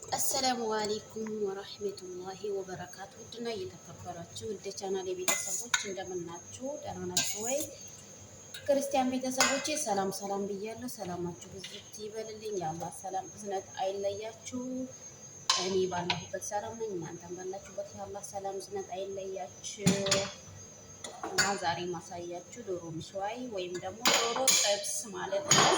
አሰላሙ አለይኩም ወራህመቱላሂ ወበረካቱ። ውድና እየተከበራችሁ ወደ ቻናል ቤተሰቦች እንደምናችሁ ደህና ናችሁ ወይ? ክርስቲያን ቤተሰቦቼ ሰላም ሰላም ብያለሁ። ሰላማችሁ ብዝት ይበልልኝ። የአላህ ሰላም እዝነት አይለያችሁ። እኔ ባለሁበት ሰላም ነኝ፣ እናንተም ባላችሁበት የአላህ ሰላም እዝነት አይለያችሁ። እና ዛሬ ማሳያችሁ ዶሮ ምሽዋይ ወይም ደግሞ ዶሮ ጥብስ ማለት ነው።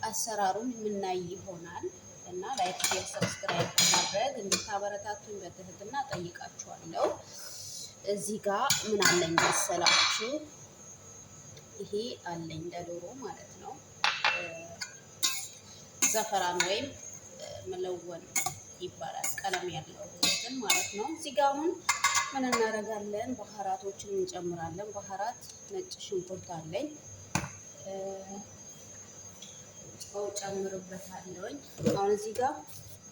አሰራሩን የምናይ ይሆናል እና ላይክ፣ ሼር፣ ሰብስክራይብ በማድረግ እንድታበረታቱኝ በትህትና ጠይቃችኋለሁ። እዚህ ጋር ምን አለኝ መሰላችሁ? ይሄ አለኝ ለዶሮ ማለት ነው ዘፈራን ወይም መለወን ይባላል። ቀለም ያለው እንትን ማለት ነው። እዚህ ጋር አሁን ምን እናደርጋለን? ባህራቶችን እንጨምራለን። ባህራት ነጭ ሽንኩርት አለኝ፣ ጨው ጨምርበታለሁኝ። አሁን እዚህ ጋር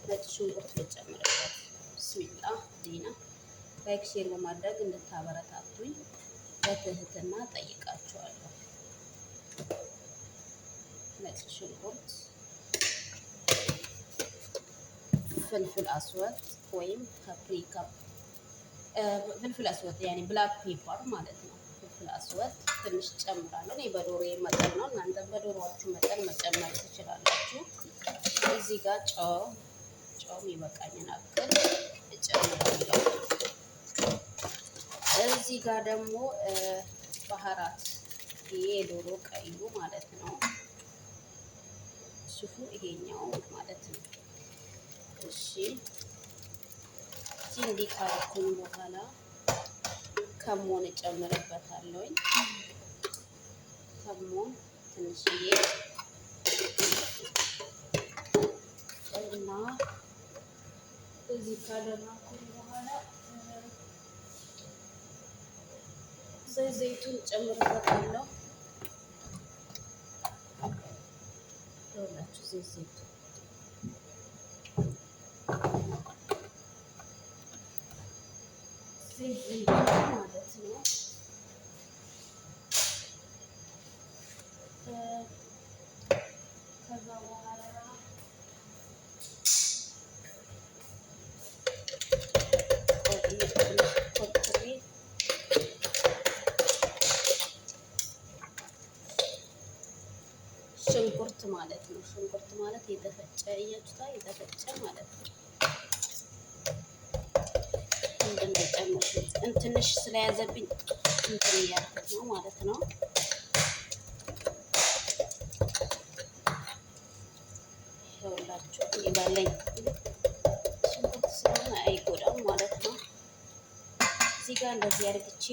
ነጭ ሽንኩርት ልጨምርበት። ብስሚላ ዜና ላይክ ሼር በማድረግ እንድታበረታቱኝ በትህትና ጠይቃችኋለሁ። ነጭ ሽንኩርት፣ ፍልፍል አስወጥ ወይም ፓፕሪካ፣ ፍልፍል አስወጥ ያኔ ብላክ ፔፐር ማለት ነው። ፍልፍል አስወጥ ትንሽ ጨምራለሁ። እኔ በዶሮ መጠን ነው፣ እናንተ በዶሮዋችሁ መጠን መጨመር ትችላላችሁ። እዚህ ጋር ጨውም ይበቃኝን አክል እጨምራለሁ። እዚህ ጋር ደግሞ ባህራት፣ ይሄ የዶሮ ቀዩ ማለት ነው። ሽፉ ይሄኛው ማለት ነው። እሺ እንዲህ ካረኩኝ በኋላ ከሞን እጨምርበታለሁ። ከሞን ትንሽዬ እና እዚህ ካደረኩኝ በኋላ ዘይቱን እጨምርበታለሁ። ይኸውላችሁ ዘይቱ ማለት ነው። ከዛ በኋላ ሽንኩርት ማለት ነው። ሽንኩርት ማለት የተፈጨ እያችሁታ የተፈጨ ማለት ነው። ትንሽ ስለያዘብኝ እንትን እያልኩት ነው ማለት ነው። ይኸውላችሁ ይባለኝ ሽንኩርት ስለሆነ አይጎዳም ማለት ነው። እዚህ ጋር እንደዚህ አድርግቼ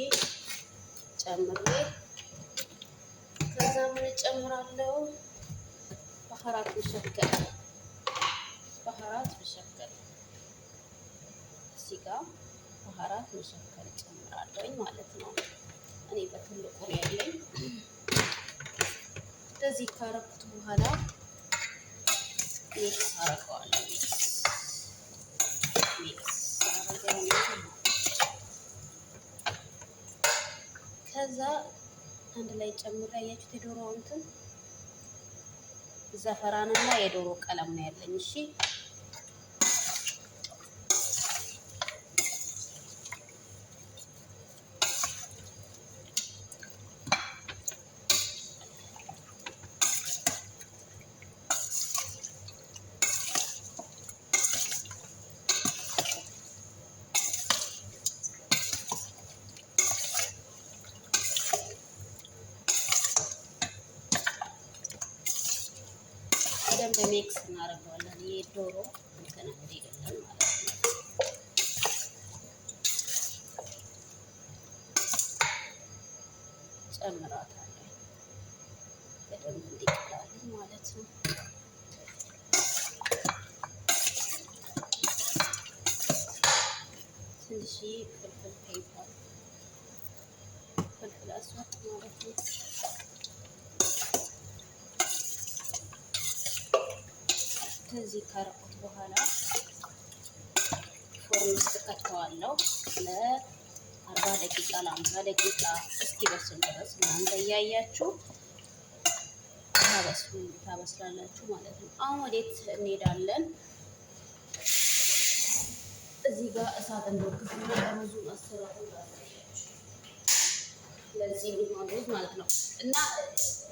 ጨምሬ ከዛ ምን እጨምራለሁ? ባህራት መሸከል እዚህ ጋር ባህራት መሸከል ጨምራለሁኝ ማለት ነው። እኔ በትልቁ ነው ያለኝ። እንደዚህ ካረኩት በኋላ ሚክስ አደርገዋለሁ። ከዛ አንድ ላይ ጨምሬ ያያችሁት የዶሮ እንትን ዘፈራንና የዶሮ ቀለም ነው ያለኝ። እሺ በደንብ ሚክስ እናደርገዋለን። ይሄ ዶሮ እንትን እንዲገለን ማለት ነው። ጨምራታለሁ በደንብ እንዲገላለን ማለት ነው። ትንሽ ፍልፍል ፔፐር፣ ፍልፍል አስወጥ ማለት ነው። ከዚህ ካረኩት በኋላ ፎርን ውስጥ ከተዋለሁ ለ40 ደቂቃ ለ50 ደቂቃ እስኪበስል ድረስ እናንተ እያያችሁ ታበስላላችሁ ማለት ነው። አሁን ወዴት እንሄዳለን? ጋር እሳት እንደወቅስና ሩዙን አሰራሩ ለዚህ የሚሆን ሩዝ ማለት ነው። እና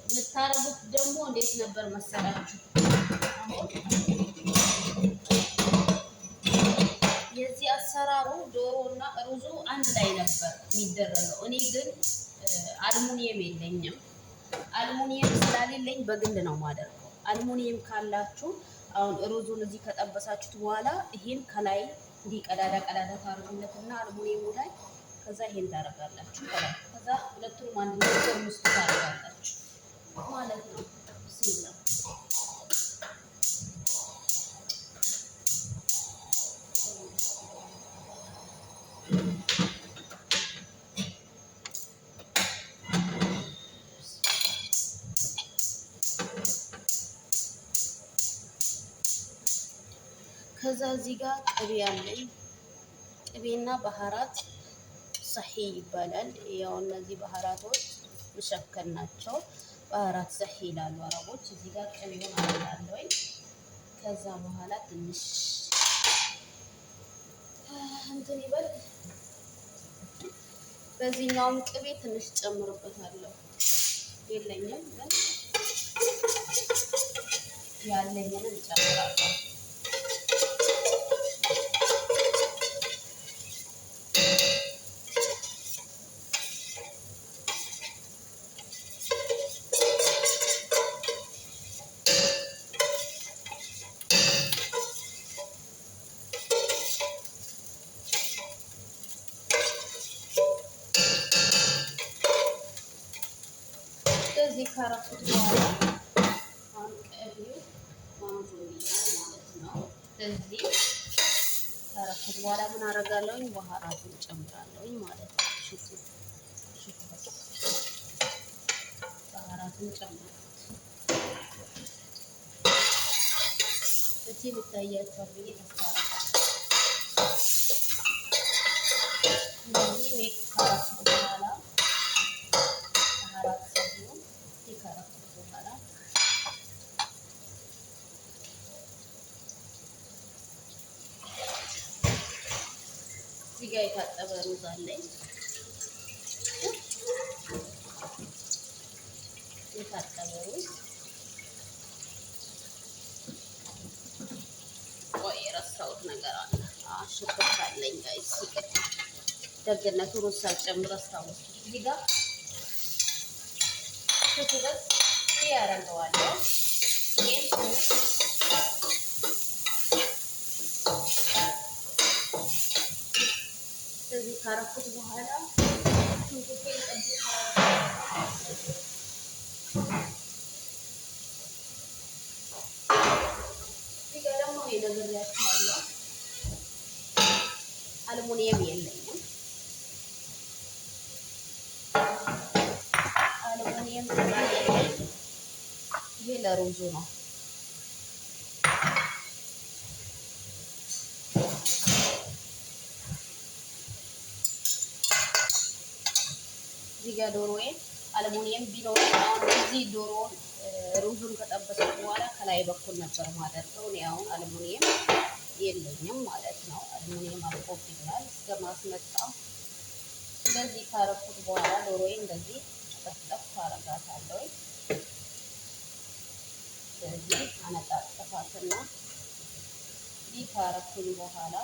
የምታረጉት ደግሞ እንዴት ነበር መሰላችሁ? የዚህ አሰራሩ ዶሮና ሩዙ አንድ ላይ ነበር የሚደረገው። እኔ ግን አልሙኒየም የለኝም። አልሙኒየም ስላሌለኝ በግል ነው ማደርገው። አልሙኒየም ካላችሁ አሁን ሩዙን እዚህ ከጠበሳችሁት በኋላ ይሄን ከላይ እንዲህ ቀዳዳ ቀዳዳ ታርጉለትና አልሙኒየሙ ላይ ከዛ ይሄን ታረጋላችሁ ከላይ ከዛ ሁለቱንም አንድ ላይ ፎርም ውስጥ ታረጋላችሁ ማለት ነው። ሲላ ከዛ እዚህ ጋር ቅቤ አለኝ። ቅቤና ባህራት ሰሂ ይባላል። ያው እነዚህ ባህራቶች መሸከል ናቸው። ባህራት ሰሂ ይላሉ አረቦች። እዚህ ጋር ቅቤውን አደርጋለሁ። ከዛ በኋላ ትንሽ እንትን ይበል። በዚህኛውም ቅቤ ትንሽ ጨምርበታለሁ። የለኝም ግን ያለኝን እጨምራለሁ። እዚህ ካረኩት በኋላ አሁን ቅቤው ማንቶልኛል ማለት ነው። እዚህ ካረኩት በኋላ ምን አደርጋለሁኝ? ባህራቱን ጨምራለሁኝ ማለት ነው። ባህራቱን ጨምራለሁ። እዚህ ልታያቸው ብዬ ተስፋ እንደዚህ ሜክ ካረኩት በኋላ እዚህ ጋር የታጠበ ሩዝ አለኝ። የታጠበ ሩዝ ቆይ የረሳሁት ነገር አለ። ሽንኩርት አለኝ ጋይስ። ይቅርታ ደግነቱ ሩዝ ሳልጨምር አስታወስኩት። እዚህ ጋር ሽንኩርት ያደርገዋለሁ። ይሄን ትንሽ እዚህ ካረኩት በኋላ ሽንኩርቴን እዚህ ጋር ደግሞ ነግሬያችኋለሁ፣ አልሙኒየም የለኝም። አልሙኒየም ስላሌለኝ ይሄ ለሩዙ ነው። እዚህ ጋር ዶሮዬን አልሙኒየም ቢኖር አሁን እዚህ ዶሮውን ሩዙን ከጠበስኩ በኋላ ከላይ በኩል ነበር ማደርገው። እኔ አሁን አልሙኒየም የለኝም ማለት ነው። አልሙኒየም አልቆብኛል እስከማስመጣ። እንደዚህ ካረኩት በኋላ ዶሮዬን እንደዚህ ጠፍጠፍ ታረጋታለሁ። ስለዚህ አነጣጥፋትና ይህ ካረኩኝ በኋላ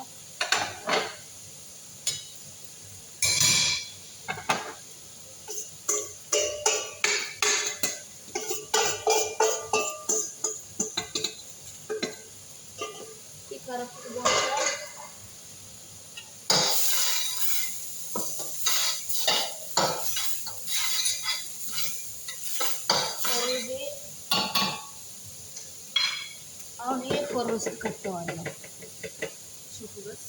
ካረኩት በኋላ አሁን ይሄ ፎርኖ ውስጥ ከተዋለሁ። ሹፉ በስ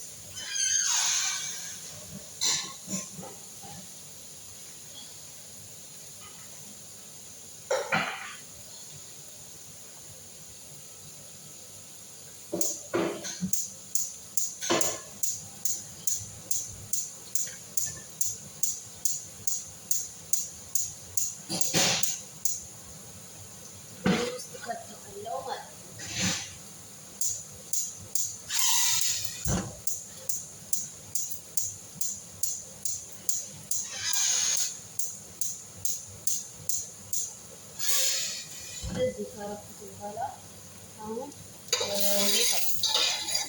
አሁን ወደ ሩዜ ተመልሻለሁ።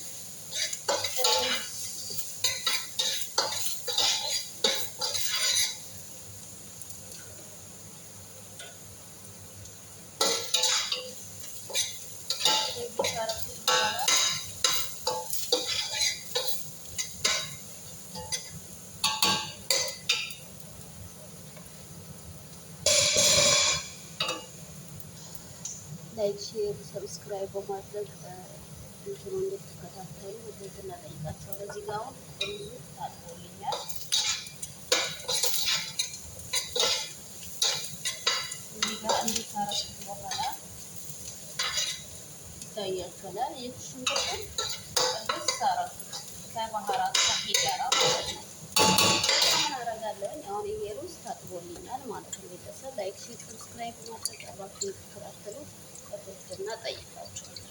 ላይክ፣ ሼር፣ ሰብስክራይብ በማድረግ እንትኑ እንድትከታተሉ በትህትና እጠይቃችኋለሁ። እዚህ ጋር አሁን ሩዙ ታጥቦልኛል። እዚህ ጋር እንዲህ ካረኩት በኋላ ይታያችኋል። የሽንኩርቱን ቅድስ ካረኩት ከባህራት ከፊ ጋራ ማለት ነው። ምን አደርጋለሁኝ አሁን ይሄ ሩዝ ታጥቦልኛል ማለት ነው። ቤተሰብ ላይክ፣ ሼር፣ ሰብስክራይብ በማድረግ አብራችሁ እንድትከታተሉ በትህትና እጠይቃችኋለሁ።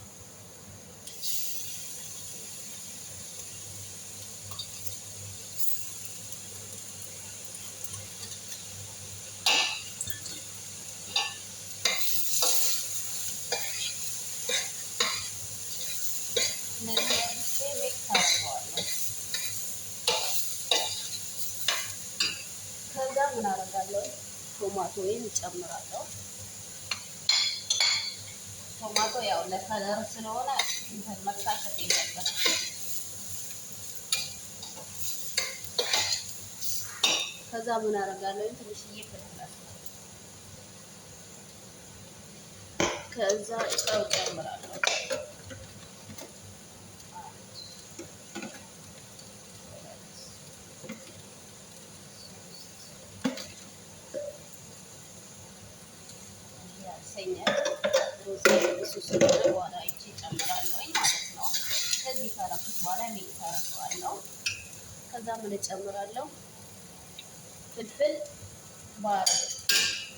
እነዚህ አድርጌ ሚክስ አደርገዋለሁ። ከዛ ምን አደርጋለሁ ቶማቶዬን እጨምራለሁ። ቶማቶ ያው ለከለር ስለሆነ እንትን መታሸት የለበትም። ከዛ ምን አደርጋለሁ ትንሽዬ ፍልፍል፣ ከዛ ጨው እጨምራለሁ። በኋላ ይቺ እጨምራለሁ ማለት ነው። ከዚህ ካረኩት በኋላ ሚክስ አደርገዋለሁ። ከዛ ምን እጨምራለሁ ፍልፍል ባር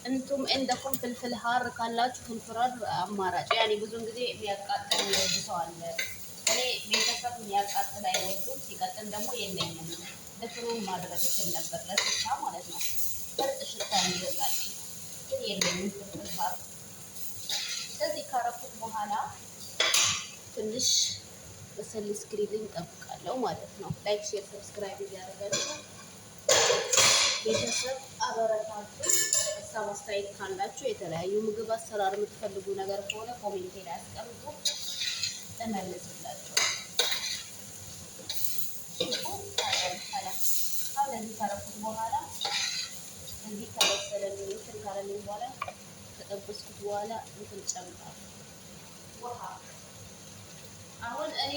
እንቱም እንደኩም ፍልፍል ሀር ካላችሁ ፍልፍል ሀር አማራጭ ያኔ ብዙን ጊዜ የሚያቃጥል የሚወድ ሰው አለ። እኔ ቤተሰብ የሚያቃጥል አይወዱም። ሲቀጥል ደግሞ የለኝም። ድፍሩን ማድረግ ይችል ነበር ለስታ ማለት ነው። ምርጥ ሽታ እንዲወጣል ግን የለኝም ፍልፍል ሀር። ከዚህ ካረኩት በኋላ ትንሽ በሰል እስክሪልኝ እጠብቃለሁ ማለት ነው። ላይክ፣ ሼር፣ ሰብስክራይብ እያደረጋችሁ ቤተሰብ አበረታቱ። ሀሳብ አስተያየት ካላችሁ የተለያዩ ምግብ አሰራር የምትፈልጉ ነገር ከሆነ ኮሜንቴ ላይ አስቀምጡ፣ እመልስላችኋለሁ። አሁን እዚህ ካረኩት በኋላ እዚህ ከበሰለልኝ እንትን ካለልኝ በኋላ ከጠበስኩት በኋላ እንትን ጨምራለሁ ውሃ። አሁን እኔ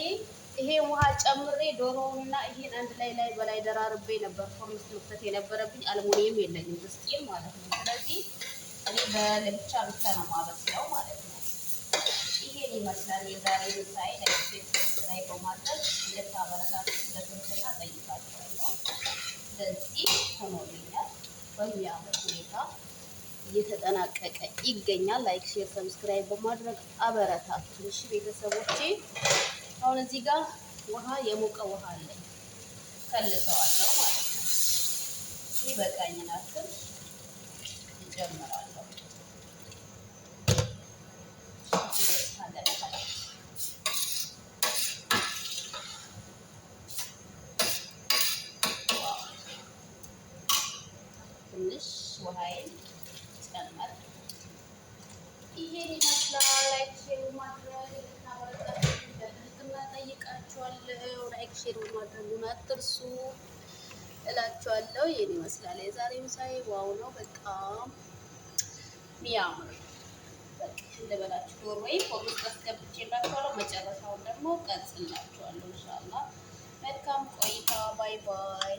ይሄ ውሃ ጨምሬ ዶሮውንና ይሄን አንድ ላይ በላይ ደራርቤ ነበር ፎርምስ መክተት የነበረብኝ። አልሙኒየም የለኝም ድስጤን ማለት ነው። ስለዚህ እኔ በለብቻ ብቻ ነው ማበስለው ማለት ነው። ይሄን ይመስላል የዛሬ ምሳሌ። ላይ በማድረግ እንድታበረታቱ በትህትና እጠይቃችኋለሁ። ስለዚህ ሆኖልኛል በሚያምር ሁኔታ እየተጠናቀቀ ይገኛል። ላይክ፣ ሼር፣ ሰብስክራይብ በማድረግ አበረታቱ። እሺ ቤተሰቦቼ፣ አሁን እዚህ ጋር ውሃ የሞቀ ውሃ አለኝ ከልሰዋለሁ ማለት ነው። ይበቃኝን አክል እጨምራለሁ። ትንሽ ውሃዬን ጨመር። ይሄን ይመስላል። ላይክ፣ ሼር ማድረግ በትህትና እጠይቃችኋለሁ። ላይክ፣ ሼር ማድረጉን አትርሱ እላችኋለሁ። ይሄን ይመስላል የዛሬ ምሳሌ። ዋው ነው በጣም የሚያምር። በቃ እንደበላችሁ ዶሮ ወይ ፎርም አስገብቼላችኋለሁ። መጨረሻውን ደግሞ ቀርጽላችኋለሁ ኢንሻአላህ። መልካም ቆይታ። ባይ ባይ።